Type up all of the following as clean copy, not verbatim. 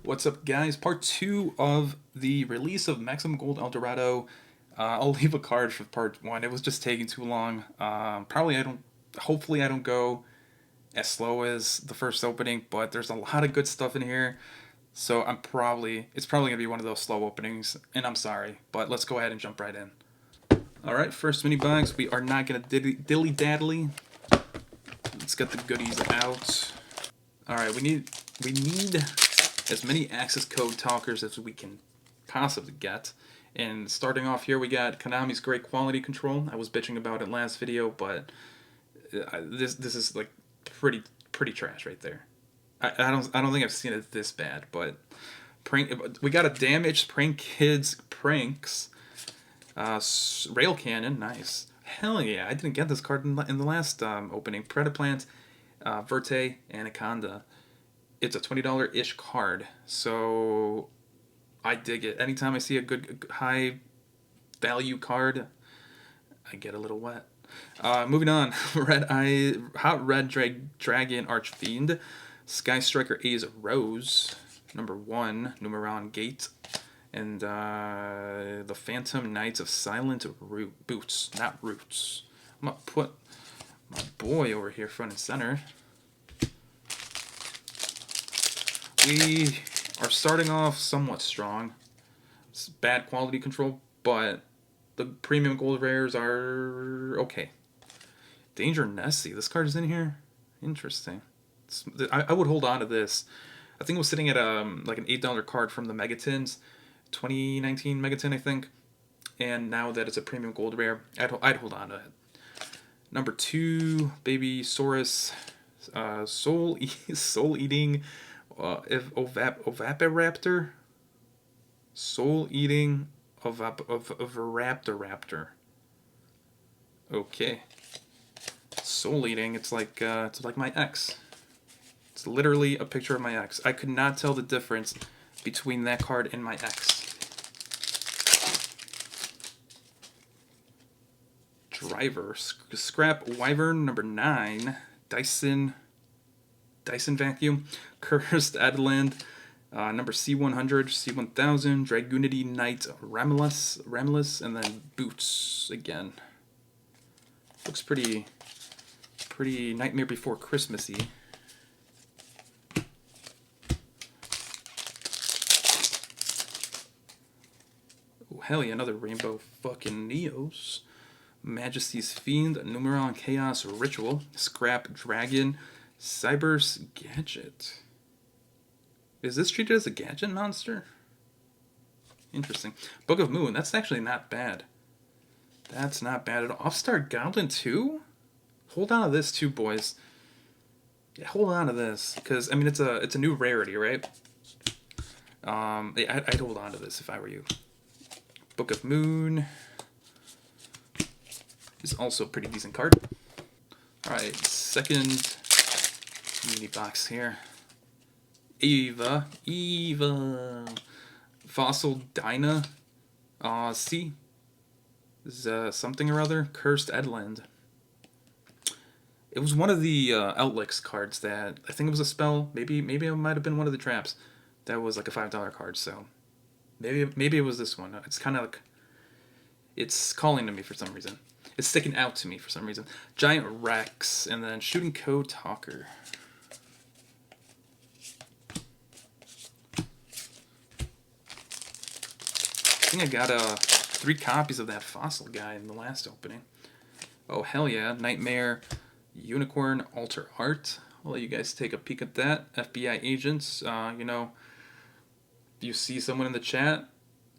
What's up, guys? Part 2 of the release of Maximum Gold El Dorado. I'll leave a card for part 1. It was just taking too long. Hopefully I don't go as slow as the first opening, but there's a lot of good stuff in here. So it's probably going to be one of those slow openings, and I'm sorry, but let's go ahead and jump right in. Alright, first mini box. We are not going to dilly-daddly. Let's get the goodies out. Alright, we need as many access code talkers as we can possibly get. And starting off here, we got Konami's great quality control. I was bitching about it last video, but this is like pretty trash right there. I don't think I've seen it this bad, but we got a damaged 𝗦𝗦𝗏𝗧 rail cannon, nice. Hell yeah, I didn't get this card in the last opening. 𝗦𝗦𝗏𝗦𝗏𝗧. It's a $20-ish card, so I dig it. Anytime I see a good high value card, I get a little wet. Moving on, Hot Red Dragon Archfiend, Sky Striker A's Rose, number 1, Numeron Gate, and the Phantom Knights of Silent Boots, not Roots. I'm gonna put my boy over here front and center. We are starting off somewhat strong. It's bad quality control, but the premium gold rares are okay. Danger Nessie, this card is in here. Interesting. I would hold on to this. I think it was sitting at like an $8 card from the Megatins, 2019 Megatin, I think. And now that it's a premium gold rare, I'd hold on to it. Number 2, Baby Saurus, Soul Eating. 𝗦𝗦𝗣𝗦𝗢𝗏𝗡𝗅, Soul Eating 𝗦𝗦𝗡𝗅. Okay, Soul Eating. It's like my ex. It's literally a picture of my ex. I could not tell the difference between that card and my ex. Driver Scrap Wyvern number 9, Dyson Vacuum, Cursed Adeland, number C100, C1000, Dragoonity Knight Ramilus, and then Boots again. Looks pretty Nightmare Before Christmassy. Oh hell yeah, another Rainbow fucking Neos. Majesty's Fiend, Numeron Chaos Ritual, Scrap Dragon, Cyber's Gadget. Is this treated as a gadget monster? Interesting. Book of Moon. That's actually not bad. That's not bad at all. Upstart Goblin 2? Hold on to this too, boys. Yeah, hold on to this, because I mean it's a new rarity, right? Yeah, I'd hold on to this if I were you. Book of Moon is also a pretty decent card. All right, second mini box here. Eva, Fossil Dyna, C, something or other, Cursed Adeland. It was one of the Outlix cards that I think it was a spell. Maybe it might have been one of the traps. That was like a $5 card. So maybe it was this one. It's kind of like it's calling to me for some reason. It's sticking out to me for some reason. Giant Rex, and then Shooting Code Talker. I think I got 3 copies of that fossil guy in the last opening. Oh hell yeah, Nightmare Unicorn Alter Art. I'll let you guys take a peek at that. FBI agents, you know, if you see someone in the chat,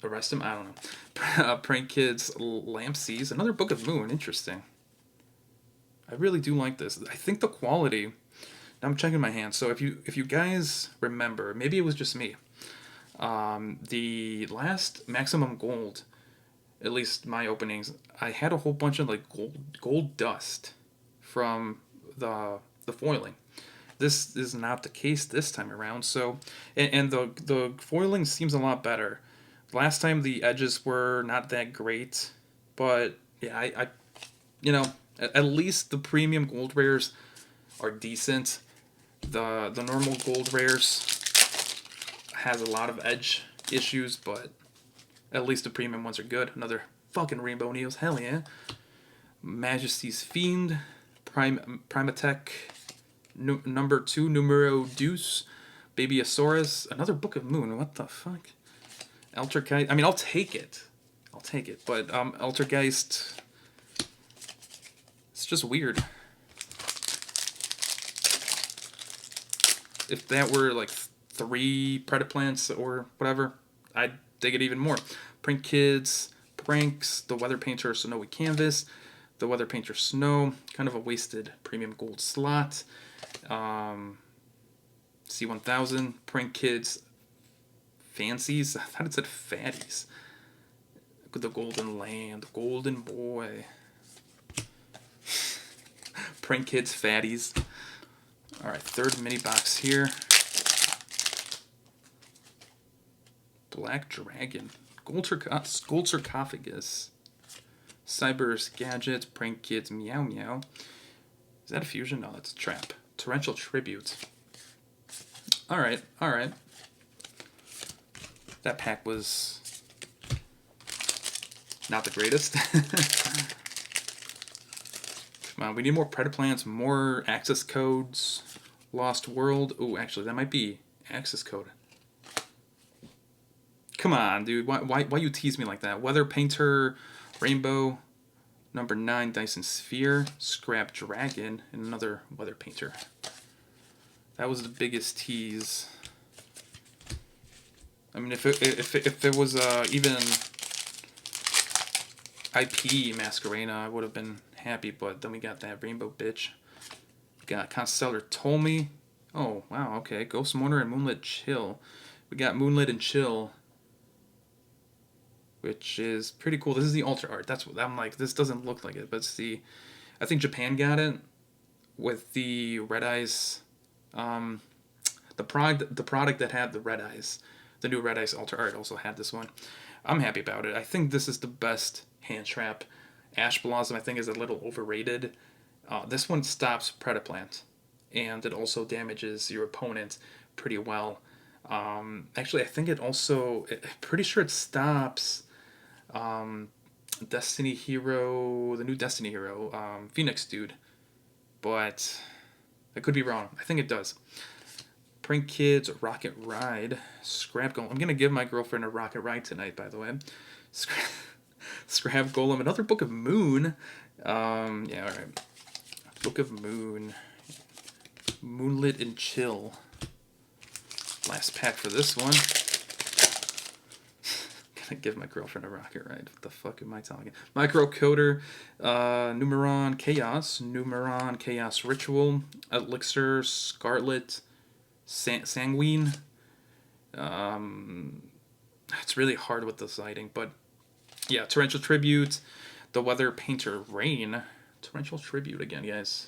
arrest him. I don't know. Prank Kids Lampsies, another Book of Moon. Interesting. I really do like this. I think the quality. Now I'm checking my hands. So if you guys remember, maybe it was just me. The last Maximum Gold, at least my openings, I had a whole bunch of like gold dust from the foiling. This is not the case this time around. So and the foiling seems a lot better. Last time the edges were not that great, but yeah, I you know, at least the premium gold rares are decent. The normal gold rares has a lot of edge issues, but at least the premium ones are good. Another fucking Rainbow Neos, hell yeah. Majesty's Fiend, Primatech, number 2, Numero Deuce, Babyosaurus, another Book of Moon, what the fuck? Altergeist, I mean, I'll take it, but Altergeist, it's just weird. If that were like 3 Predaplants or whatever, I'd dig it even more. Print Kids, Pranks, the Weather Painter Snowy Canvas, the Weather Painter Snow, kind of a wasted premium gold slot. C1000, Print Kids, Fancies, I thought it said Fatties. The Golden Land, Golden Boy. Print Kids, Fatties. Alright, third mini box here. Black Dragon, Gold Sarcophagus, Cyber's Gadget, Prank Kids, Meow Meow. Is that a fusion? No, that's a trap. Torrential Tribute. Alright, alright. That pack was not the greatest. Come on, we need more Predaplants, more access codes. Lost World. Oh, actually, that might be access code. Come on, dude. Why you tease me like that? Weather Painter, Rainbow, number 9, Dyson Sphere, Scrap Dragon, and another Weather Painter. That was the biggest tease. I mean, if it was even IP Masquerena, I would have been happy, but then we got that Rainbow bitch. We got Constellar Ptolemy. Oh, wow, okay. Ghost Mourner and Moonlit Chill. We got Moonlit and Chill, which is pretty cool. This is the alter art. That's what I'm like. This doesn't look like it, but it's the, I think Japan got it with the Red Eyes, the product that had the Red Eyes, the new Red Eyes alter art also had this one. I'm happy about it. I think this is the best hand trap. Ash Blossom I think is a little overrated. This one stops Predaplant, and it also damages your opponent pretty well. Actually, I think it also, pretty sure it stops Destiny Hero, the new Destiny Hero, Phoenix Dude, but I could be wrong. I think it does. Prank Kids, Rocket Ride, Scrap Golem. I'm gonna give my girlfriend a Rocket Ride tonight, by the way. Scrap Golem, another Book of Moon. Yeah, all right. Book of Moon, Moonlit and Chill. Last pack for this one. Gonna give my girlfriend a Rocket Ride. What the fuck am I talking? Microcoder, Numeron Chaos Ritual, Elixir, Scarlet, Sanguine. It's really hard with the sighting, but yeah, Torrential Tribute, the Weather Painter Rain. Torrential Tribute again, guys.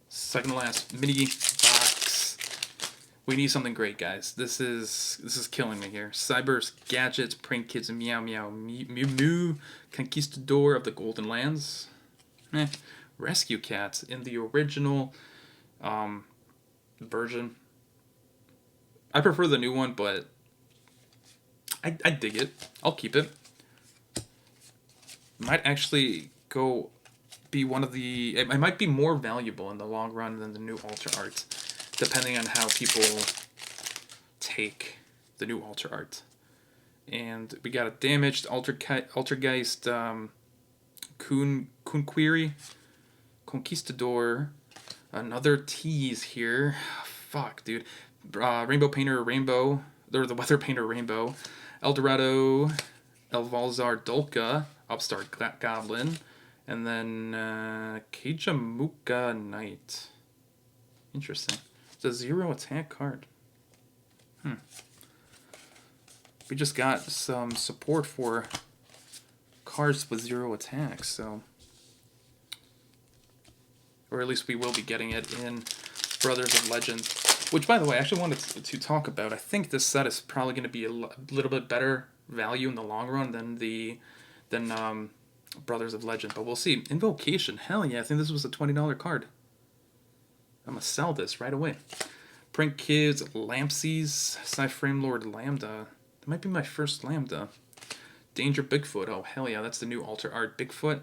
Second to last mini box. We need something great, guys. This is killing me here. Cyber's Gadgets, Prank Kids, and Meow Meow, Mew, Conquistador of the Golden Lands. Rescue Cats in the original version. I prefer the new one, but I dig it. I'll keep it. Might actually go be one of the... It might be more valuable in the long run than the new alter art, depending on how people take the new alter art. And we got a damaged Altergeist, 𝗠𝗘𝗗𝗜𝗓, Conquistador, another tease here. Fuck, dude. Rainbow Painter Rainbow, or the Weather Painter Rainbow, El Dorado, 𝗦𝗨𝗣𝗣𝗢𝗥𝗧, Upstart Goblin, and then 𝗦𝗨𝗣𝗣𝗢𝗥𝗧 Knight. Interesting. It's a 0 attack card. We just got some support for cards with 0 attacks, so... Or at least we will be getting it in Brothers of Legend. Which, by the way, I actually wanted to talk about. I think this set is probably going to be a little bit better value in the long run than Brothers of Legend, but we'll see. Invocation, hell yeah! I think this was a $20 card. I'm gonna sell this right away. Print Kids, Lampsies, 𝗦𝗨𝗣𝗡𝗧. That might be my first Lambda. Danger Bigfoot. Oh, hell yeah, that's the new Alter Art Bigfoot.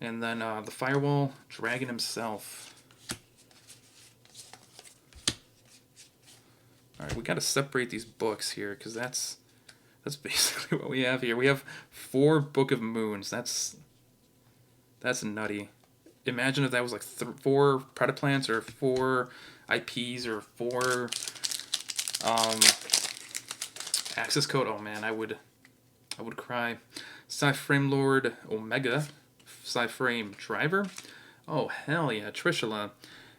And then the Firewall Dragon himself. Alright, we got to separate these books here, because that's basically what we have here. We have 4 Book of Moons. That's nutty. Imagine if that was like 4 Predaplants or 4 IPs or 4 access code. Oh man, I would cry. 𝗦𝗨𝗣𝗣𝗢𝗥𝗧, 𝗦𝗨𝗡𝗔𝗟. Oh hell yeah, 𝗦𝗨𝗣𝗔𝗟.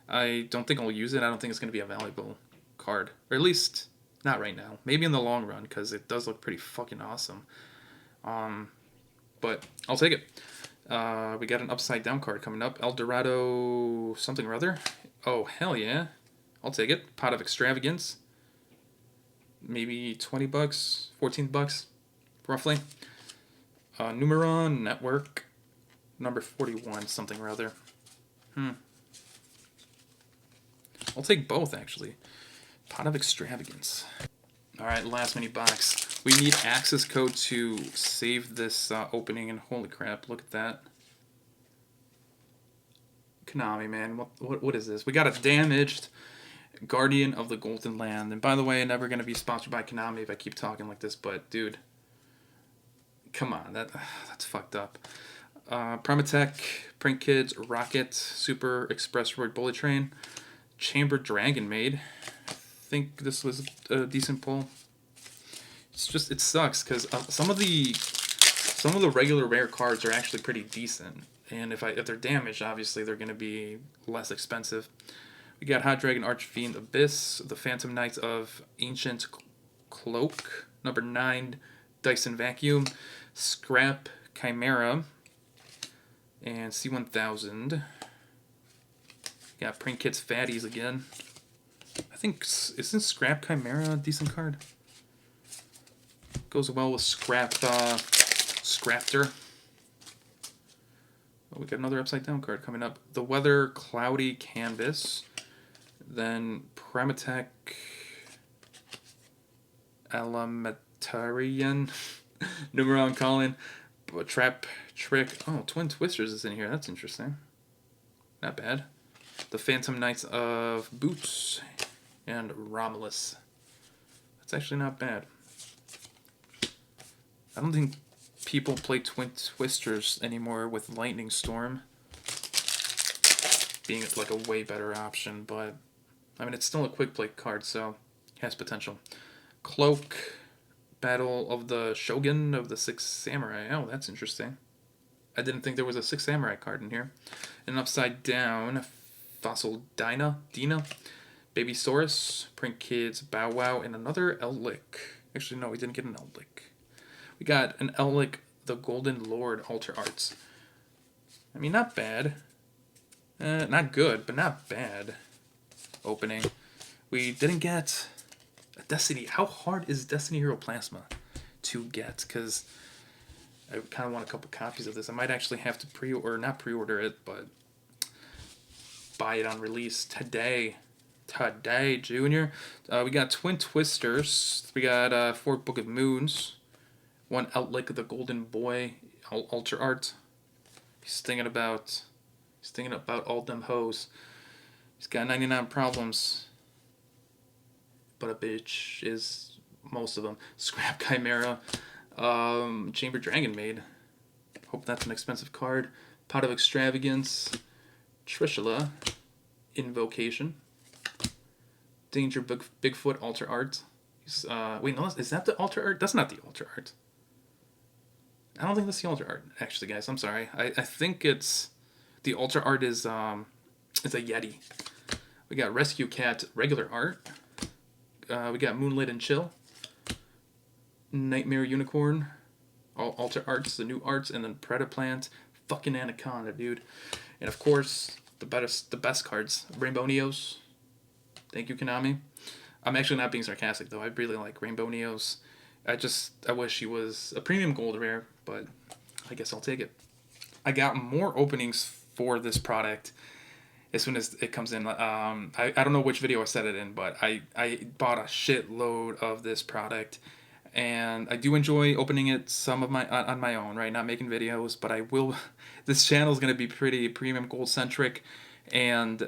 I don't think I'll use it. I don't think it's going to be a valuable card, or at least not right now. Maybe in the long run, because it does look pretty fucking awesome. But I'll take it. We got an upside down card coming up. El Dorado something or other. Oh hell yeah, I'll take it. Pot of Extravagance. Maybe $20, $14, roughly. Numeron Network, number 41, something or other. I'll take both, actually. Pot of Extravagance. Alright, last mini box. We need access code to save this opening, and holy crap, look at that. Konami, man, what is this? We got a damaged Guardian of the Golden Land. And by the way, never going to be sponsored by Konami if I keep talking like this, but dude, come on, that's fucked up. Primatech, Print Kids, Rocket, Super Express Roid Bullet Train, Chambered Dragon Maid. I think this was a decent pull. It's just, it sucks because some of the regular rare cards are actually pretty decent, and if they're damaged, obviously they're going to be less expensive. We got Hot Dragon Archfiend Abyss, the Phantom Knights of Ancient Cloak, number 9, Dyson Vacuum, Scrap Chimera, and C1000. Got Print Kids Fatties again. I think, isn't Scrap Chimera a decent card? Goes well with Scrapter. Oh, we got another upside down card coming up. The Weather Cloudy Canvas. Then Primatech Elementarian. Numeron Colin. Trap Trick. Oh, Twin Twisters is in here. That's interesting. Not bad. The Phantom Knights of Boots. And Romulus. That's actually not bad. I don't think people play Twin Twisters anymore with Lightning Storm being like a way better option, but I mean, it's still a quick play card, so it has potential. Cloak, Battle of the Shogun of the Six Samurai. Oh, that's interesting. I didn't think there was a Six Samurai card in here. And upside down, Fossil Dina, Baby Saurus, Print Kids, Bow Wow, and another Ellick. Actually, no, we didn't get an Ellick. We got an Ellick, the Golden Lord Alter Arts. I mean, not bad. Not good, but not bad. Opening. We didn't get a Destiny. How hard is Destiny Hero Plasma to get? Because I kind of want a couple copies of this. I might actually have to not pre-order it, but buy it on release today. Today, Junior. We got Twin Twisters. We got 4 Book of Moons. 1 Outlick of the Golden Boy Alter Art. He's thinking about all them hoes. He's got 99 problems, but a bitch is most of them. Scrap Chimera, Chamber Dragon Maid. Hope that's an expensive card. Pot of Extravagance, Trishula, Invocation, Danger Bigfoot Alter Art. Wait, no, is that the Alter Art? That's not the Alter Art. I don't think that's the Alter Art, actually, guys. I'm sorry. I think it's the Alter Art is it's a Yeti. We got Rescue Cat regular art. We got Moonlit and Chill, Nightmare Unicorn, all Alter Arts, the new arts, and then Predaplant, fucking Anaconda, dude. And of course, the best cards, Rainbow Neos. Thank you, Konami. I'm actually not being sarcastic though. I really like Rainbow Neos. I wish he was a premium gold rare, but I guess I'll take it. I got more openings for this product, as soon as it comes in. I don't know which video I said it in, but I bought a shitload of this product, and I do enjoy opening it some of my on my own, right? Not making videos, but I will. This channel is gonna be pretty premium gold centric, and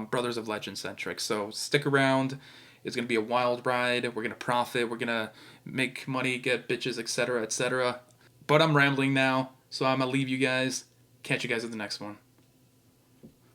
Brothers of Legend centric. So stick around. It's gonna be a wild ride. We're gonna profit. We're gonna make money, get bitches, etc., etc. But I'm rambling now, so I'm gonna leave you guys. Catch you guys at the next one.